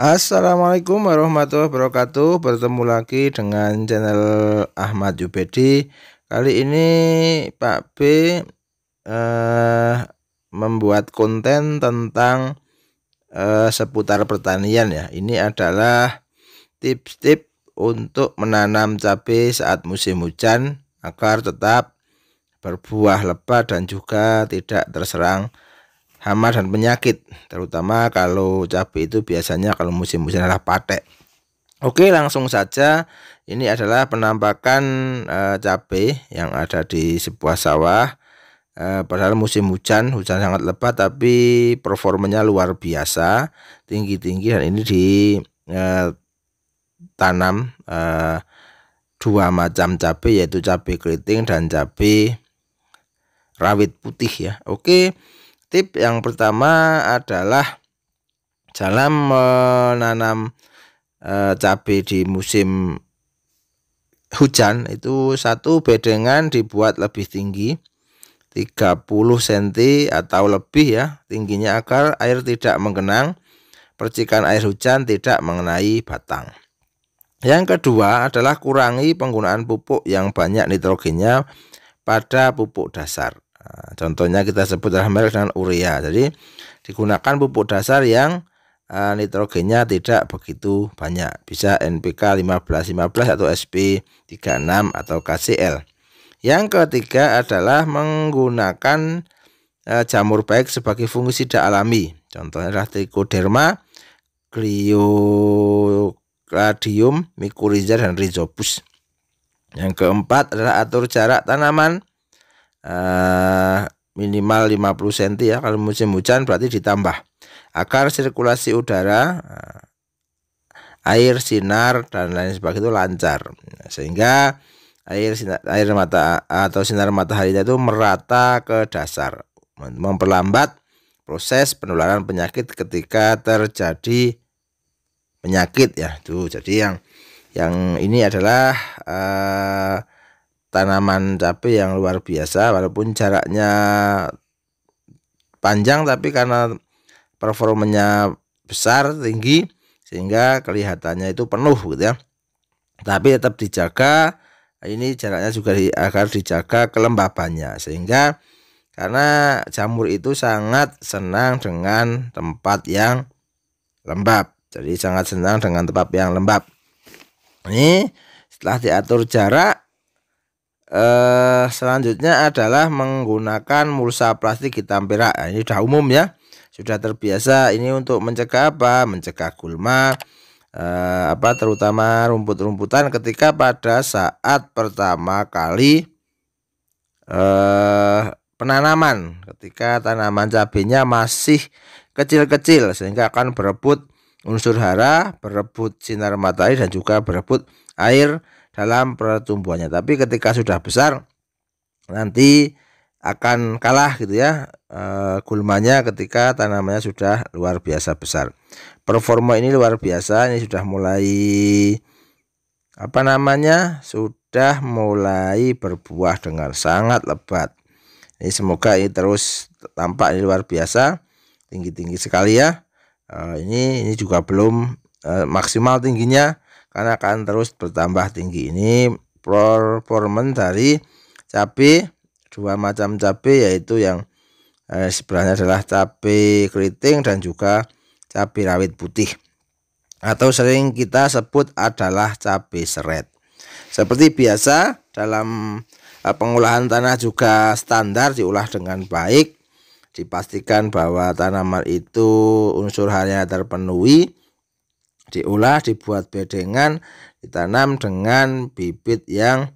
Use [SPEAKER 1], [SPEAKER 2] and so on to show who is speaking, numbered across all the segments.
[SPEAKER 1] Assalamualaikum warahmatullahi wabarakatuh. Bertemu lagi dengan channel Ahmad Jubedi. Kali ini Pak B membuat konten tentang seputar pertanian ya. Ini adalah tips-tips untuk menanam cabai saat musim hujan agar tetap berbuah lebat dan juga tidak terserang hama dan penyakit, terutama kalau cabai itu biasanya kalau musim hujan adalah patek. Oke, langsung saja. Ini adalah penampakan cabai yang ada di sebuah sawah. Padahal musim hujan sangat lebat, tapi performanya luar biasa, tinggi-tinggi, dan ini ditanam dua macam cabai, yaitu cabai keriting dan cabai rawit putih ya. Oke. Tip yang pertama adalah dalam menanam cabai di musim hujan itu satu bedengan dibuat lebih tinggi 30 cm atau lebih ya tingginya, agar air tidak menggenang, percikan air hujan tidak mengenai batang. Yang kedua adalah kurangi penggunaan pupuk yang banyak nitrogennya pada pupuk dasar. Contohnya kita sebut dalam merek dengan urea. Jadi digunakan pupuk dasar yang nitrogennya tidak begitu banyak. Bisa NPK 15-15 atau SP36 atau KCL. Yang ketiga adalah menggunakan jamur baik sebagai fungisida alami. Contohnya adalah Trichoderma, Gliocladium, Mycorrhiza, dan Rhizopus. Yang keempat adalah atur jarak tanaman minimal 50 cm ya. Kalau musim hujan berarti ditambah, agar sirkulasi udara, air, sinar, dan lain sebagainya itu lancar, sehingga air mata atau sinar matahari itu merata ke dasar, memperlambat proses penularan penyakit ketika terjadi penyakit ya. Tuh, jadi yang ini adalah tanaman cabai yang luar biasa, walaupun jaraknya panjang, tapi karena performanya besar, tinggi, sehingga kelihatannya itu penuh gitu ya. Tapi tetap dijaga, ini jaraknya juga agar dijaga kelembabannya, sehingga karena jamur itu sangat senang dengan tempat yang lembab. Jadi sangat senang dengan tempat yang lembab. Ini setelah diatur jarak, selanjutnya adalah menggunakan mulsa plastik hitam perak. Nah, ini sudah umum ya, sudah terbiasa. Ini untuk mencegah apa? Mencegah gulma, terutama rumput-rumputan ketika pada saat pertama kali penanaman, ketika tanaman cabenya masih kecil-kecil, sehingga akan berebut unsur hara, berebut sinar matahari, dan juga berebut air dalam pertumbuhannya. Tapi ketika sudah besar nanti akan kalah gitu ya gulmanya ketika tanamannya sudah luar biasa besar. Performa ini luar biasa, ini sudah mulai sudah mulai berbuah dengan sangat lebat. Ini semoga ini terus tampak ini luar biasa, tinggi-tinggi sekali ya. Ini juga belum maksimal tingginya, karena akan terus bertambah tinggi. Ini performance dari cabai, dua macam cabai, yaitu yang sebenarnya adalah cabai keriting dan juga cabai rawit putih, atau sering kita sebut adalah cabai seret. Seperti biasa dalam pengolahan tanah juga standar, diolah dengan baik, dipastikan bahwa tanaman itu unsur haranya terpenuhi, diolah, dibuat bedengan, ditanam dengan bibit yang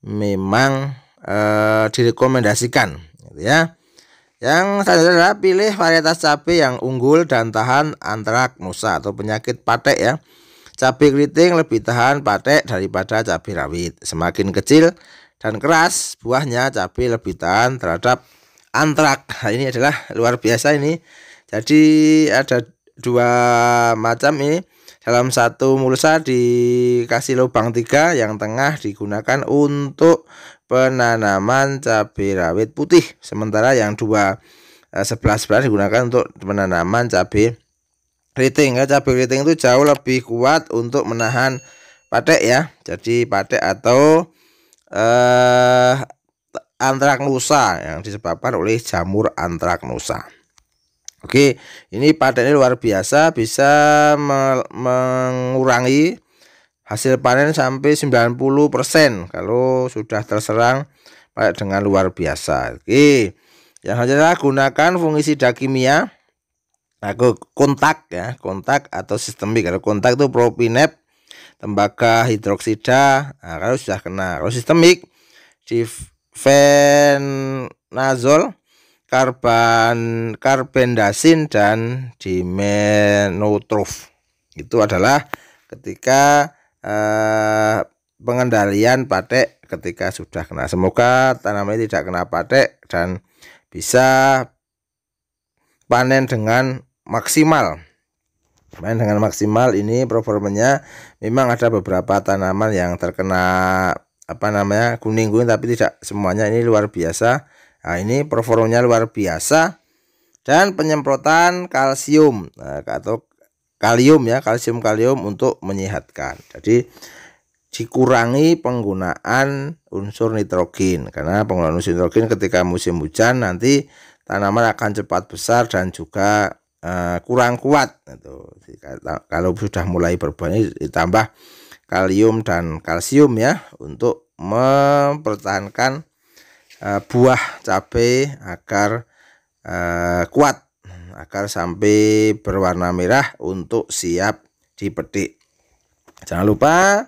[SPEAKER 1] memang direkomendasikan gitu ya. Yang selanjutnya adalah pilih varietas cabai yang unggul dan tahan antraknosa atau penyakit patek ya. Cabai keriting lebih tahan patek daripada cabai rawit. Semakin kecil dan keras buahnya, cabai lebih tahan terhadap antrak. Nah, ini adalah luar biasa ini. Jadi ada dua macam ini. Dalam satu mulsa dikasih lubang 3, yang tengah digunakan untuk penanaman cabai rawit putih, sementara yang dua sebelah digunakan untuk penanaman cabai keriting. Cabai keriting itu jauh lebih kuat untuk menahan patek ya. Jadi patek atau antraknosa yang disebabkan oleh jamur antraknosa. Oke, ini patek ini luar biasa, bisa mengurangi hasil panen sampai 90% kalau sudah terserang patek dengan luar biasa. Oke, yang adalah gunakan fungisida kimia, kontak ya, kontak atau sistemik. Kalau kontak itu propinep, tembaga hidroksida. Nah, kalau sudah kena, kalau sistemik difenazol, karbendasin, dan dimenotrof. Itu adalah ketika pengendalian patek ketika sudah kena. Semoga tanaman ini tidak kena patek dan bisa panen dengan maksimal. Panen dengan maksimal ini performanya memang ada beberapa tanaman yang terkena kuning-kuning, tapi tidak semuanya. Ini luar biasa. Nah, ini performanya luar biasa. Dan penyemprotan kalsium atau kalium ya, kalsium untuk menyehatkan. Jadi dikurangi penggunaan unsur nitrogen, karena penggunaan unsur nitrogen ketika musim hujan nanti tanaman akan cepat besar dan juga kurang kuat. Kalau sudah mulai berbuah ditambah kalium dan kalsium ya, untuk mempertahankan buah cabai agar kuat, agar sampai berwarna merah untuk siap dipetik. Jangan lupa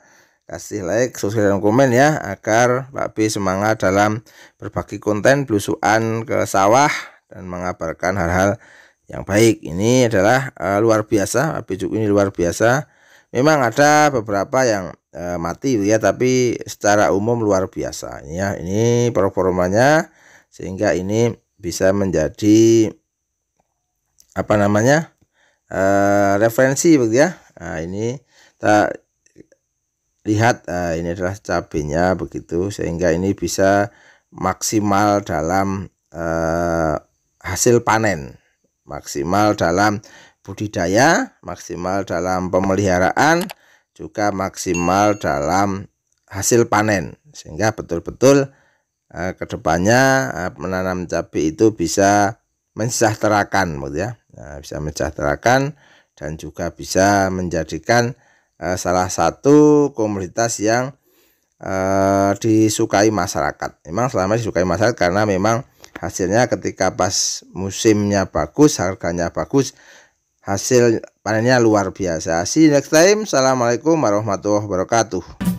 [SPEAKER 1] kasih like, subscribe, dan komen ya, agar Pak B semangat dalam berbagi konten belusukan ke sawah dan mengabarkan hal-hal yang baik. Ini adalah luar biasa, Pak B Jukwi ini luar biasa. Memang ada beberapa yang mati ya, tapi secara umum luar biasa ya. Ini performanya, sehingga ini bisa menjadi referensi begitu ya. Nah, ini kita lihat, ini adalah cabenya begitu, sehingga ini bisa maksimal dalam hasil panen, maksimal dalam budidaya, maksimal dalam pemeliharaan, juga maksimal dalam hasil panen, sehingga betul-betul kedepannya menanam cabai itu bisa mensejahterakan ya. Nah, bisa mensejahterakan dan juga bisa menjadikan salah satu komoditas yang disukai masyarakat. Memang selama disukai masyarakat karena memang hasilnya ketika pas musimnya bagus, harganya bagus, hasil panennya luar biasa. See you next time. Assalamualaikum warahmatullahi wabarakatuh.